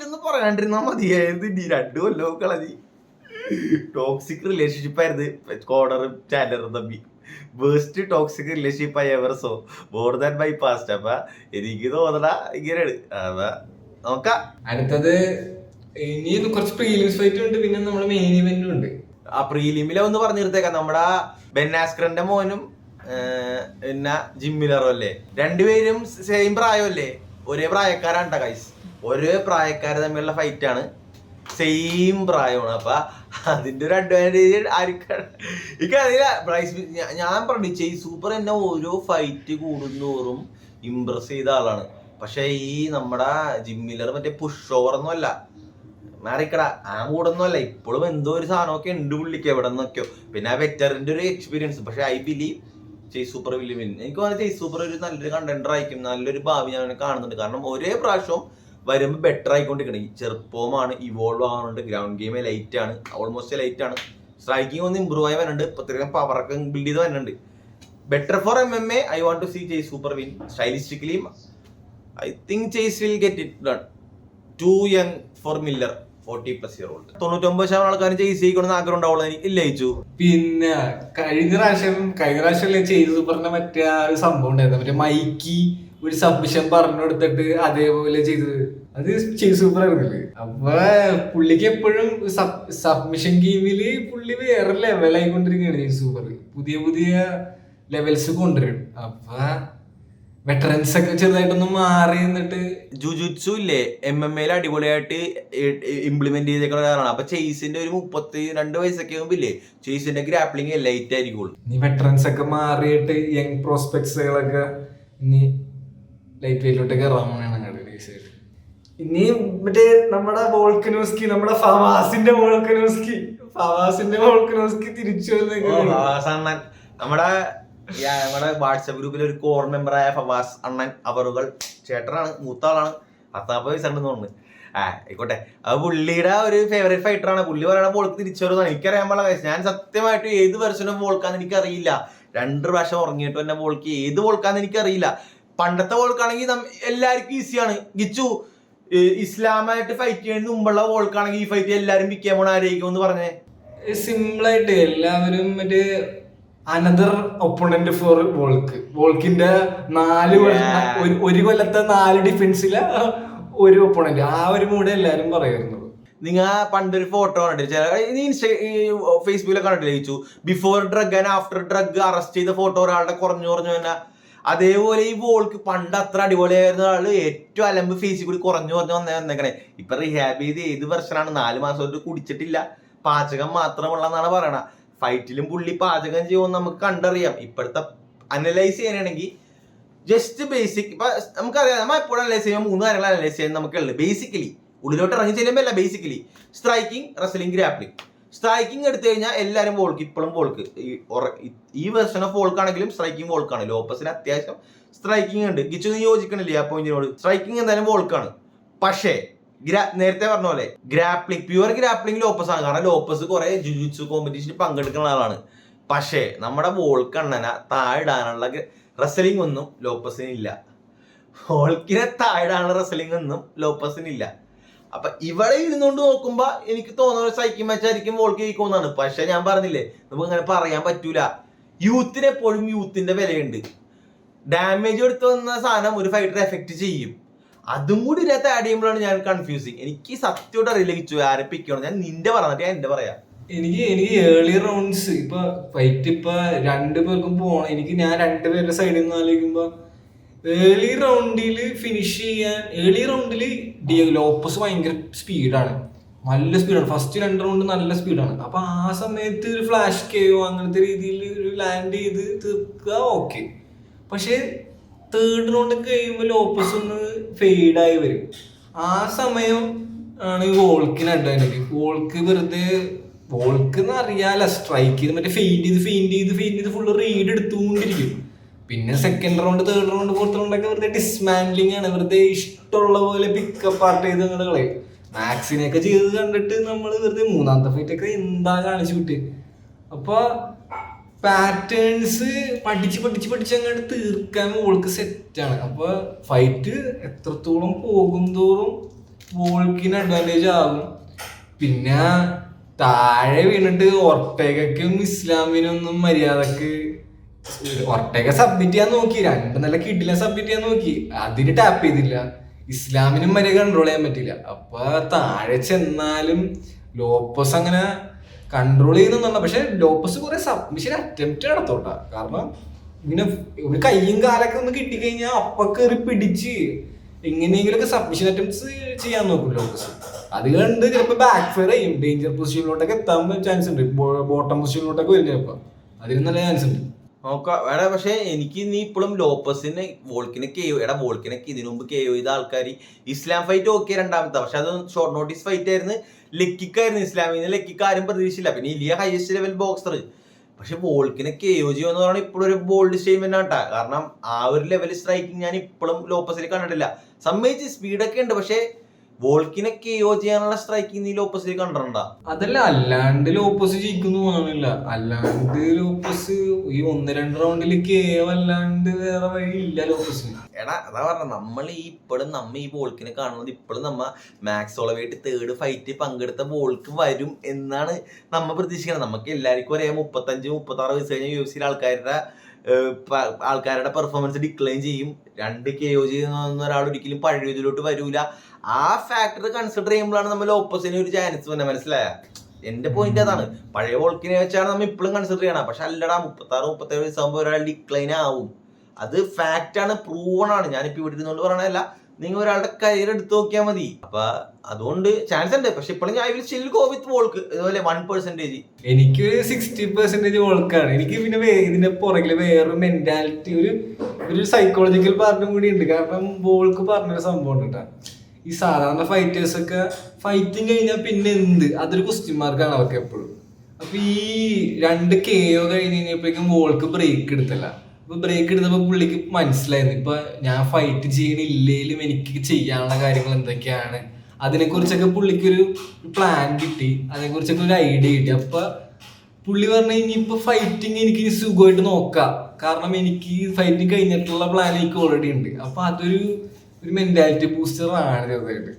A: എന്ന് പറയാണ്ടിരുന്നാ മതിയായിരുന്നു. ഇനി 2 കൊല്ലവും കളഞ്ഞി. ടോക്സിക് റിലേഷൻഷിപ്പ് ആയിരുന്നു കോണറും ചാനലറും തമ്മിൽ. വേസ്റ്റ് ടോക്സിക് റിലേഷൻഷിപ്പ് ആയി ever so more than by past. അപ്പൊ എനിക്ക് തോന്നണ ഇങ്ങനെയാണ്. അതാ നോക്കാം.
B: അടുത്തത് ഇനി കുറച്ച് പ്രീലിംസ് ഫൈറ്റ് ഉണ്ട്. പിന്നെ നമ്മുടെ മെയിൻ ഇവന്റും ഉണ്ട്.
A: ആ പ്രീലിമിലെ ഒന്ന് പറഞ്ഞു നിർത്തേക്കാം. നമ്മുടെ ബെൻ ആസ്ക്രന്റെ മോനും പിന്നെ ജിമ്മിലറും അല്ലേ, രണ്ടുപേരും സെയിം പ്രായമല്ലേ, ഒരേ പ്രായക്കാരാണ് ഗൈസ്. ഒരേ പ്രായക്കാര് തമ്മിലുള്ള ഫൈറ്റ് ആണ്. സെയിം പ്രായമാണ്. അപ്പൊ അതിന്റെ ഒരു അഡ്വാൻറ്റേജ് ആർക്കാണ് എനിക്കറിയില്ല. ഞാൻ പറഞ്ഞു ചെയ് സൂപ്പർ എന്നെ ഓരോ ഫൈറ്റ് കൂടുന്തോറും ഇംപ്രസ് ചെയ്ത ആളാണ്. പക്ഷെ ഈ നമ്മുടെ ജിമ്മിലർ മറ്റേ പുഷ് ഓവർ ഒന്നും അല്ല, മാറിക്കട ആ കൂടൊന്നും അല്ല. ഇപ്പോഴും എന്തോ ഒരു സാധനമൊക്കെ ഉണ്ട് പുള്ളിക്ക് എവിടെ നിന്നൊക്കെയോ. പിന്നെ ആ വെറ്ററിന്റെ ഒരു എക്സ്പീരിയൻസ്. പക്ഷെ I believe chase super William win. എനിക്ക് തോന്നുന്നത് ചേസ് സൂപ്പർ ഒരു നല്ലൊരു കണ്ടന്റർ ആയിരിക്കും, നല്ലൊരു ഭാവി ഞാൻ കാണുന്നുണ്ട്. കാരണം ഒരേ പ്രാവശ്യവും വരുമ്പോൾ ബെറ്റർ ആയിക്കൊണ്ടിരിക്കണം. ഈ ചെറുപ്പവുമാണ്, ഇവോൾവ് ആവുന്നുണ്ട്, ഗ്രൗണ്ട് ഗെയിം ലൈറ്റ് ആണ്, ഓൾമോസ്റ്റ് ലൈറ്റ് ആണ്, സ്ട്രൈക്കിംഗ് ഒന്ന് ഇമ്പ്രൂവ് ആയി വരുന്നുണ്ട്, ഇപ്പം പവറൊക്കെ ബിൽഡ് ചെയ്ത് വരുന്നുണ്ട്. Better for MMA. I want to see Chase super win. Stylistically I think Chase will get it done. Too young for Miller, 40+ year old. 99% ആൾക്കാരും ചേസ് ചെയ്യിക്കണമെന്ന് ആഗ്രഹം ഉണ്ടാവുള്ളൂ. എനിക്ക് ഇല്ല ചോദിച്ചു.
B: പിന്നെ കഴിഞ്ഞ പ്രാവശ്യം ചെയ്ത് സൂപ്പറിന്റെ മറ്റേ ആ ഒരു സംഭവം ഉണ്ടായിരുന്നു, മറ്റേ മൈക്കി ഒരു സബ്മിഷൻ പറഞ്ഞു കൊടുത്തിട്ട് അതേപോലെ ചെയ്തത്. അത് ചെയ്ത് സൂപ്പർ ആയിരുന്നില്ലേ. അപ്പൊ പുള്ളിക്ക് എപ്പോഴും സബ്മിഷൻ ഗെയിമില് പുള്ളി വേറെ ലെവലായിക്കൊണ്ടിരിക്കുകയാണ്. ചെയ്ത് സൂപ്പർ പുതിയ പുതിയ ലെവൽസ് കൊണ്ടുവരും. അപ്പൊ വെറ്ററൻസ് ഒക്കെ ചെറുതായിട്ടൊന്ന് മാറി എന്നിട്ട്
A: ജുജുത്സു ഇല്ലേ MMA അടിപൊളിയായിട്ട് ഇംപ്ലിമെന്റ് ചെയ്തേക്കുന്ന ഒരാളാണ്. അപ്പൊ ചേസിന്റെ ഒരു 32 വയസ്സൊക്കെ ആകുമ്പില്ലേ ചേസിന്റെ ഗ്രാപ്ലിംഗ് ലൈറ്റ് ആയിരിക്കുള്ളൂ.
B: ഇനി വെറ്ററൻസ് ഒക്കെ മാറിയിട്ട് യങ് പ്രോസ്പെക്ട്സുകളൊക്കെ ഇനി ലൈറ്റ് വെയിലോട്ടൊക്കെ ഇറങ്ങുകയാണ്. ഇനി മറ്റേ നമ്മുടെ വോൾക്കനോസ്കി, നമ്മുടെ ഫവാസിന്റെ വോൾക്കനോസ്കി തിരിച്ചു
A: അണ്ണൻ നമ്മുടെ വാട്സപ്പ് ഗ്രൂപ്പിൽ ഒരു കോർ മെമ്പറായ ഫവാസ് അണ്ണൻ അവറുകൾ ചേട്ടനാണ്, മൂത്ത ആളാണ്, 40 വയസ്സുണ്ടെന്ന് തോന്നുന്നു. ആയിക്കോട്ടെ. അത് പുള്ളിയുടെ ഒരു ഫേവറേറ്റ് ഫൈറ്ററാണ്. പുള്ളി പറയണ വോൾക്ക് തിരിച്ചു വരുന്നതാണ്. എനിക്കറിയാൻ പാടില്ല വയസ്സ്. ഞാൻ സത്യമായിട്ട് ഏത് വെർഷനും വോൾക്കാന്ന് എനിക്കറിയില്ല. 2 പ്രാവശ്യം ഉറങ്ങിയിട്ട് തന്നെ വോൾക്ക് ഏത് വോൾക്കാന്ന് എനിക്കറിയില്ല. പണ്ടത്തെ വോൾക്കാണെങ്കിൽ എല്ലാവർക്കും ഈസിയാണ്. ഗിച്ചു ഇസ്ലാമായിട്ട് ഫൈറ്റ് ചെയ്യുന്നതിന് മുമ്പുള്ള വോൾക്കാണെങ്കിൽ ഈ ഫൈറ്റ് എല്ലാരും പിക്കാൻ പോണ ആരെയും എന്ന് പറഞ്ഞേ.
B: സിമ്പിളായിട്ട് എല്ലാവരും മറ്റേ അനദർ ഒപ്പോണന്റ് ഫോർ വോൾക്കിന്റെ 1 കൊല്ലത്തെ 4 ഡിഫൻസിലെ ഒരു ഒപ്പോണന്റ്, ആ ഒരു മൂടെ എല്ലാരും പറയുന്നത്.
A: നിങ്ങൾ പണ്ടൊരു ഫോട്ടോ കണ്ടിട്ട് ഫേസ്ബുക്കിലൊക്കെ കണ്ടിട്ടില്ല ചോദിച്ചു, before drug and after drug arrest ചെയ്ത ഫോട്ടോ ഒരാളുടെ കുറഞ്ഞു തന്നെ. അതേപോലെ ഈ വോൾക്ക് പണ്ട് അത്ര അടിപൊളിയായിരുന്ന ആള് ഏറ്റവും അലമ്പ് ഫേസിൽ കൂടി കുറഞ്ഞു വന്നേക്കണേ. ഇപ്പൊ റിഹാബ് ചെയ്ത് ഏത് വെർഷനാണ് 4 മാസമായിട്ട് കുടിച്ചിട്ടില്ല, പാചകം മാത്രമുള്ളതാണ് പറയണ. ഫൈറ്റിലും പുള്ളി പാചകം ചെയ്യുമെന്ന് നമുക്ക് കണ്ടറിയാം. ഇപ്പോഴത്തെ അനലൈസ് ചെയ്യാനാണെങ്കിൽ ജസ്റ്റ് ബേസിക് ഇപ്പൊ നമുക്കറിയാം. നമ്മൾ എപ്പോഴും അനലൈസ് ചെയ്യുമ്പോൾ 3 കാര്യങ്ങൾ അനലൈസ് ചെയ്യാൻ നമുക്കുള്ളത്. ബേസിക്കലി ഉള്ളിലോട്ട് ഇറങ്ങി ചെല്ലുമ്പോൾ അല്ല, basically striking, wrestling, grappling. Striking എടുത്തു കഴിഞ്ഞാൽ എല്ലാവരും വോൾക്ക്, ഇപ്പോഴും വോൾക്ക് ഈ വെർഷൻ ഓഫ് വോൾക്കാണെങ്കിലും സ്ട്രൈക്കിംഗ് വോൾക്കാണ്. ലോപ്പസിന് അത്യാവശ്യം സ്ട്രൈക്കിംഗ് ഉണ്ട്. ഗിച്ചു നീ യോജിക്കണില്ലേ ആ പോയിന്റിനോട്? സ്ട്രൈക്കിംഗ് എന്തായാലും വോൾക്കാണ്. പക്ഷേ നേരത്തെ പറഞ്ഞ പോലെ ഗ്രാപ്ലിംഗ്, പ്യുവർ ഗ്രാപ്ലിംഗ് ലോപ്പസ് ആണ്. കാരണം ലോപ്പസ് കുറെ ജുജുത്സു കോമ്പറ്റീഷനിൽ പങ്കെടുക്കുന്ന ആളാണ്. പക്ഷേ നമ്മുടെ വോൾക്കണ്ണന താഴിടാനുള്ള റെസ്ലിംഗ് ഒന്നും ലോപ്പസിനില്ല. വോൾക്കിനെ താഴിടാനുള്ള റെസ്ലിംഗ് ഒന്നും ലോപ്പസിനില്ല. അപ്പൊ ഇവിടെ ഇരുന്നുകൊണ്ട് നോക്കുമ്പോ എനിക്ക് തോന്നുന്ന സൈക്കിൾ മാച്ച് ആയിരിക്കും വോൾക്ക് ജയിക്കുമെന്നാണ്. പക്ഷെ ഞാൻ പറഞ്ഞില്ലേ, നമുക്ക് അങ്ങനെ പറയാൻ പറ്റൂല. യൂത്തിന് എപ്പോഴും യൂത്തിന്റെ വിലയുണ്ട്. ഡാമേജ് എടുത്തു വന്ന സാധനം ഒരു ഫൈറ്ററെ എഫക്ട് ചെയ്യും. അതും കൂടി ഇതിനകത്ത് ആഡ് ചെയ്യുമ്പോഴാണ് ഞാൻ കൺഫ്യൂസിങ്. എനിക്ക് സത്യമായിട്ട് അറിയില്ല കിച്ചു ആരെ പിക്കണം. ഞാൻ നിന്റെ പറഞ്ഞിട്ട് ഞാൻ എന്റെ പറയാം.
B: എനിക്ക് ഏർലി റൗണ്ട്സ് ഇപ്പൊ ഫൈറ്റ് ഇപ്പൊ 2 പേർക്കും പോകണം. ഞാൻ 2 പേരുടെ സൈഡിൽ നിന്ന് ആലോചിക്കുമ്പോ ഏർലി റൗണ്ടില് ഫിനിഷ് ചെയ്യാൻ, ഏർലി റൗണ്ടില് ലോപ്പസ് ഭയങ്കര സ്പീഡാണ്, നല്ല സ്പീഡാണ്. ഫസ്റ്റ് 2 റൗണ്ട് നല്ല സ്പീഡാണ്. അപ്പൊ ആ സമയത്ത് ഒരു ഫ്ലാഷ് കെയോ അങ്ങനത്തെ രീതിയിൽ ഒരു ലാൻഡ് ചെയ്ത് തീർക്കുക, ഓക്കെ. പക്ഷെ 3rd റൗണ്ട് കഴിയുമ്പോൾ ലോപ്പസ് ഒന്ന് ഫെയ്ഡായി വരും. ആ സമയം ആണ് വോൾക്കിന് അഡ്വാൻറ്റേജ്. വോൾക്ക് അറിയാല സ്ട്രൈക്ക് ചെയ്ത് മറ്റേ ഫെയിൻറ്റ് ചെയ്ത് ഫുള്ള് റീഡ് എടുത്തുകൊണ്ടിരിക്കും. പിന്നെ 2nd round 3rd round 4th റൗണ്ടൊക്കെ വെറുതെ ഡിസ്മാൻഡ്ലിംഗ് ആണ്. വെറുതെ ഇഷ്ടമുള്ള പോലെ പിക്കപ്പ് ആർട്ട് ചെയ്ത് അങ്ങനെ കളയും. മാക്സിനെയൊക്കെ ചെയ്ത് കണ്ടിട്ട് നമ്മൾ വെറുതെ 3ാമത്തെ ഫൈറ്റൊക്കെ എന്താ കാണിച്ചു വിട്ട്. അപ്പൊ പാറ്റേൺസ് പഠിച്ച് അങ്ങോട്ട് തീർക്കാൻ വോൾക്ക് സെറ്റാണ്. അപ്പൊ ഫൈറ്റ് എത്രത്തോളം പോകും തോറും വോൾക്കിന് അഡ്വാൻറ്റേജ് ആകും. പിന്നെ താഴെ വീണിട്ട് ഒർട്ടേഗയ്ക്കും ഇസ്ലാമിനൊന്നും മര്യാദക്ക് ഒർട്ടേഗ സബ്മിറ്റ് ചെയ്യാൻ നോക്കി, 2 നല്ല കിഡിലെ സബ്മിറ്റ് ചെയ്യാൻ നോക്കി, അതിന് ടാപ്പ് ചെയ്തില്ല. ഇസ്ലാമിനും മര്യാദ കൺട്രോൾ ചെയ്യാൻ പറ്റില്ല. അപ്പൊ താഴെ ചെന്നാലും ലോപ്പസ് അങ്ങനെ കൺട്രോൾ ചെയ്യുന്നുണ്ട്. പക്ഷെ ലോപ്പസ് കുറെ സബ്മിഷൻ അറ്റംപ്റ്റ് നടത്തോട്ടാ. കാരണം ഇങ്ങനെ ഒരു കയ്യും കാലൊക്കെ ഒന്ന് കിട്ടിക്കഴിഞ്ഞാൽ അപ്പൊ കയറി പിടിച്ച് എങ്ങനെയെങ്കിലൊക്കെ സബ്മിഷൻ അറ്റംപ്റ്റ്സ് ചെയ്യാൻ നോക്കും ലോപ്പസ്. അത് കണ്ട് ചിലപ്പോ ബാക്ക് ഫയർ ചെയ്യും, ഡേഞ്ചർ പൊസിഷനിലോട്ടൊക്കെ എത്താൻ ചാൻസ് ഉണ്ട്, ബോട്ടം പൊസിഷനിലോട്ടൊക്കെ വരും ചിലപ്പോ, അതിന് നല്ല ചാൻസ് ഉണ്ട്.
A: നോക്കാം എടാ. പക്ഷെ എനിക്ക് നീ ഇപ്പോഴും ലോപ്പസിന് വോൾക്കിനെ KO വോൾക്കിനൊക്കെ ഇതിനു മുമ്പ് KO ചെയ്ത ആൾക്കാർ ഇസ്ലാം ഫൈറ്റ് ഓക്കെ രണ്ടാമത്തെ, പക്ഷെ അത് ഷോർട്ട് നോട്ടീസ് ഫൈറ്റ് ആയിരുന്നു, ലെക്കിക്കായിരുന്നു. ഇസ്ലാമിന്ന് ലെക്കിക്ക് ആരും പ്രതീക്ഷിച്ചില്ല. പിന്നെ ഇലിയ ഹയസ്റ്റ് ലെവൽ ബോക്സർ. പക്ഷെ വോൾക്കിനെ KO ചെയ്യുമെന്ന് പറഞ്ഞാൽ ഇപ്പോഴും ഒരു ബോൾഡ് സ്റ്റേറ്റ്മെന്റ് ആട്ടാ. കാരണം ആ ഒരു ലെവൽ സ്ട്രൈക്കിങ് ഞാൻ ഇപ്പോഴും ലോപ്പസിൽ കണ്ടിട്ടില്ല. സമ്മതിച്ച് സ്പീഡൊക്കെ ഉണ്ട്, പക്ഷെ വോൾക്കിനെ KO ചെയ്യാനുള്ള സ്ട്രൈക്കിംഗ് നീ ലോപ്പസിൽ കണ്ടിട്ടുണ്ടാ?
B: അതല്ല, അല്ലാണ്ട് ലോപ്പസ് ജയിക്കുന്നു കാണില്ല. അല്ലാണ്ട് ലോപ്പസ് ഈ 1-2 റൗണ്ടിൽ KO അല്ലാണ്ട് വേറെ വഴി ഇല്ല ലോപ്പസിന്.
A: എടാ അതാ പറഞ്ഞ നമ്മൾ ഈ വോൾക്കിനെ കാണുന്നത് ഇപ്പോഴും മാക്സ് ഹോളോവേയിട്ട് 3rd ഫൈറ്റ് പങ്കെടുത്ത വോൾക്ക് വരും എന്നാണ് നമ്മ പ്രതീക്ഷിക്കുന്നത്. നമുക്ക് എല്ലാവർക്കും ഒരേ 35-36 വയസ്സ് കഴിഞ്ഞ UFC ആൾക്കാരുടെ പെർഫോമൻസ് ഡിക്ലൈൻ ചെയ്യും. 2 KO ചെയ്യുന്ന ഒരാൾ ഒരിക്കലും പഴയ ഇതിലോട്ട് വരൂല. ആ ഫാക്ടർ കൺസിഡർ ചെയ്യുമ്പോഴാണ് നമ്മൾ ഓപ്പോസിന് ഒരു ചാൻസ് തന്നെ. മനസ്സിലായ എന്റെ പോയിന്റ് അതാണ്. പഴയ വോൾക്കിനെ വെച്ചാണ് നമ്മൾ ഇപ്പോഴും കൺസിഡർ ചെയ്യണം. പക്ഷെ അല്ലടാ, 36-37 വയസ്സാകുമ്പോൾ ഒരാൾ ഡിക്ലൈൻ ആവും. അത് ഫാക്റ്റാണ്, പ്രൂവൺ ആണ്. ഞാനിപ്പോ ഇവിടെ ഇരുന്നുകൊണ്ട് പറയണതല്ല, നിങ്ങൾ ഒരാളുടെ കരിയർ എടുത്ത് നോക്കിയാൽ മതി. അപ്പൊ അതുകൊണ്ട് ചാൻസ് ഉണ്ട്. പക്ഷെ ഇപ്പോഴും ഞാൻ സ്റ്റിൽ ഗോ വിത്ത് വോൾക്ക്. ഇതുപോലെ 1%.
B: എനിക്ക് 60% വോൾക്കാണ്. എനിക്ക് പിന്നെ ഇതിന്റെ പുറകില് വേറൊരു മെന്റാലിറ്റി, ഒരു സൈക്കോളജിക്കൽ പാർട്ടും കൂടി ഉണ്ട്. കാരണം വോൾക്ക് പറഞ്ഞൊരു സംഭവം ഉണ്ട് കേട്ടോ. ഈ സാധാരണ ഫൈറ്റേഴ്സ് ഒക്കെ ഫൈറ്റിങ് കഴിഞ്ഞാൽ പിന്നെ എന്ത്, അതൊരു ക്വസ്റ്റ്യൻ മാർക്കാണ് അവർക്ക് എപ്പോഴും. അപ്പൊ ഈ 2 KO കഴിഞ്ഞ് കഴിഞ്ഞപ്പോഴേക്കും വോൾക്ക് ബ്രേക്ക് എടുത്തല്ല. അപ്പൊ ബ്രേക്ക് എടുത്തപ്പോ പുള്ളിക്ക് മനസ്സിലായിരുന്നു, ഇപ്പൊ ഞാൻ ഫൈറ്റ് ചെയ്യണില്ലേലും എനിക്ക് ചെയ്യാനുള്ള കാര്യങ്ങൾ എന്തൊക്കെയാണ്, അതിനെക്കുറിച്ചൊക്കെ പുള്ളിക്കൊരു പ്ലാൻ കിട്ടി, അതിനെക്കുറിച്ചൊക്കെ ഒരു ഐഡിയ കിട്ടി. അപ്പൊ പുള്ളി പറഞ്ഞു, ഇനിയിപ്പോ ഫൈറ്റിങ് എനിക്ക് സുഖമായിട്ട് നോക്കാം, കാരണം എനിക്ക് ഫൈറ്റിങ് കഴിഞ്ഞിട്ടുള്ള പ്ലാൻ എനിക്ക് ഓൾറെഡി ഉണ്ട്. അപ്പൊ അതൊരു മെന്റാലിറ്റി ബൂസ്റ്റർ ആണ് ചെറുതായിട്ട്.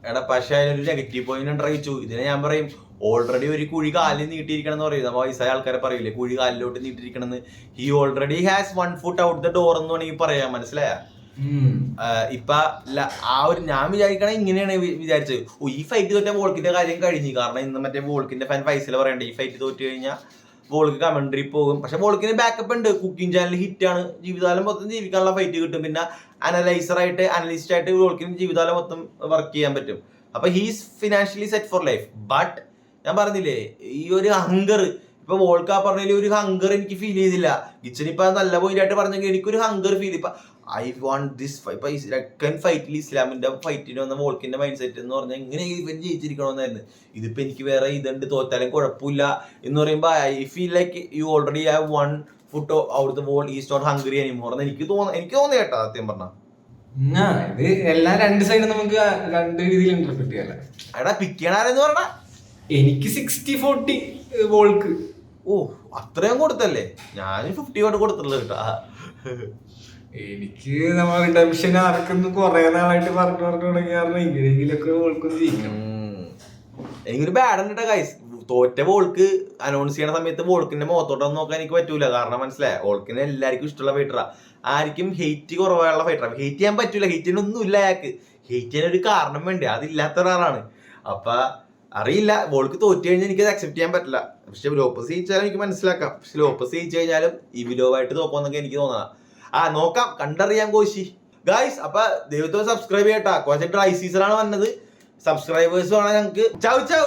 A: എടാ പക്ഷെ അതിനൊരു നെഗറ്റീവ് പോയിന്റ് ഉണ്ടായിച്ചു. ഇതിനെ ഞാൻ പറയും, ഓൾറെഡി ഒരു കുഴി കാലിൽ നീട്ടിയിരിക്കണം എന്ന് പറയും. നമ്മൾ വയസ്സായ ആൾക്കാരെ പറയില്ലേ കുഴി കാലിലോട്ട് നീട്ടിയിരിക്കണമെന്ന്. He already has 1 foot out the door എന്ന് വേണമെങ്കിൽ പറയാം. മനസ്സിലായ? ഇപ്പൊ ആ ഒരു ഞാൻ വിചാരിക്കണ ഇങ്ങനെയാണ് വിചാരിച്ചത്, ഈ ഫൈറ്റ് തോറ്റ വോൾക്കിന്റെ കാര്യം കഴിഞ്ഞു. കാരണം ഇന്ന് മറ്റേ വോൾക്കിന്റെ ഫാൻ ഫൈസൽ പറയണ്ടേ, ഈ ഫൈറ്റ് തോറ്റു കഴിഞ്ഞാൽ വോൾക്ക് കമന്ററി പോകും. പക്ഷെ വോൾക്കിന് ബാക്കപ്പ് ഉണ്ട്, കുക്കിംഗ് ചാനൽ ഹിറ്റാണ്, ജീവിതകാലം മൊത്തം ജീവിക്കാനുള്ള ഫൈറ്റ് കിട്ടും. പിന്നെ അനലിസ്റ്റ് ആയിട്ട് വോൾക്കിന് ജീവിതകാലം മൊത്തം വർക്ക് ചെയ്യാൻ പറ്റും. അപ്പൊ he's financially set four life. But ഞാൻ പറഞ്ഞില്ലേ, ഈ ഒരു ഹങ്കർ ഇപ്പൊ വോൾക്കാ പറഞ്ഞതിൽ ഒരു ഹങ്കർ എനിക്ക് ഫീൽ ചെയ്തില്ല. കിച്ചൻ ഇപ്പൊ നല്ല പോയിന്റ് ആയിട്ട് പറഞ്ഞെങ്കിൽ എനിക്കൊരു ഹങ്കർ ഫീൽ. ഇപ്പൊ ഐ വാണ്ട് ദിസ് സെക്കൻഡ് ഫൈറ്റിൽ ഇസ്ലാമിന്റെ ഫൈറ്റിന് വന്ന വോൾക്കിന്റെ മൈൻഡ് സെറ്റ് എന്ന് പറഞ്ഞാൽ എങ്ങനെ ഇവൻ ജയിച്ചിരിക്കണമെന്നായിരുന്നു. ഇതിപ്പോ എനിക്ക് വേറെ ഇതുണ്ട്, തോറ്റാലും കുഴപ്പമില്ല എന്ന് പറയുമ്പോ I feel like you already have 1 foot out the wall, is not hungry anymore എന്ന് എനിക്ക് തോന്നി കേട്ടോ സത്യം പറഞ്ഞ.
B: ഇത് എല്ലാ 2 സൈഡും നമുക്ക് 2 രീതിയിൽ ഇന്റർപ്രിറ്റ് ചെയ്യാം.
A: എടാ പിക്ക് ചെയ്യണാരെന്ന് പറഞ്ഞ
B: എനിക്ക് 60-40 വോൾക്ക്.
A: ഓ അത്രയും കൊടുത്തല്ലേ? ഞാൻ 50 കൊണ്ട് കൊടുത്തുള്ളൂ കേട്ടാ.
B: എനിക്ക് നമ്മൾ റിഡംഷൻ ആർക്കൊന്നും കുറെ നാളായിട്ട് പറഞ്ഞു തുടങ്ങി, കാരണം ഇങ്ങനെയെങ്കിലൊക്കെ വോൾക്കൊന്നും ജയിക്കണം.
A: എനിക്കൊരു ബാഡ് ഉണ്ട് ഗൈസ്. തോറ്റ വോൾക്ക് അനൗൺസ് ചെയ്യണ സമയത്ത് വോൾക്കിന്റെ മുഖത്തോട്ടൊന്നും നോക്കാൻ എനിക്ക് പറ്റൂല. കാരണം മനസ്സിലായ, വോൾക്കിനെ എല്ലാവർക്കും ഇഷ്ടമുള്ള ഫൈറ്ററാ, ആർക്കും ഹെയ്റ്റ് കുറവായുള്ള ഫൈറ്ററാ. ഹെയ്റ്റ് ചെയ്യാൻ പറ്റൂല, ഹെയ്റ്റ് ചെയ്യാനൊന്നും ഇല്ല അയാൾക്ക്. ഹെയ്റ്റ് ചെയ്യാൻ ഒരു കാരണം വേണ്ടേ, അതില്ലാത്ത ഒരാളാണ്. അപ്പൊ അറിയില്ല, വോൾക്ക് തോറ്റു കഴിഞ്ഞാൽ എനിക്കത് അക്സെപ്റ്റ് ചെയ്യാൻ പറ്റില്ല. പക്ഷെ ലോപ്പസ് ജയിച്ചാലും എനിക്ക് മനസ്സിലാക്കാം. പക്ഷെ ലോപ്പസ് ജയിച്ചു കഴിഞ്ഞാലും ഇവിലോവായിട്ട് തോക്കുമെന്നൊക്കെ എനിക്ക് തോന്നണം. നോക്കാം, കണ്ടറിയാം കോശി ഗൈസ്. അപ്പൊ ദൈവത്തോട് സബ്സ്ക്രൈബ് ചെയ്യട്ടാ. കുറച്ച് ഡ്രൈ സീസൺ ആണ് വന്നത്. സബ്സ്ക്രൈബേഴ്സ് വേണം ഞങ്ങക്ക്. ചൗ ചൗ.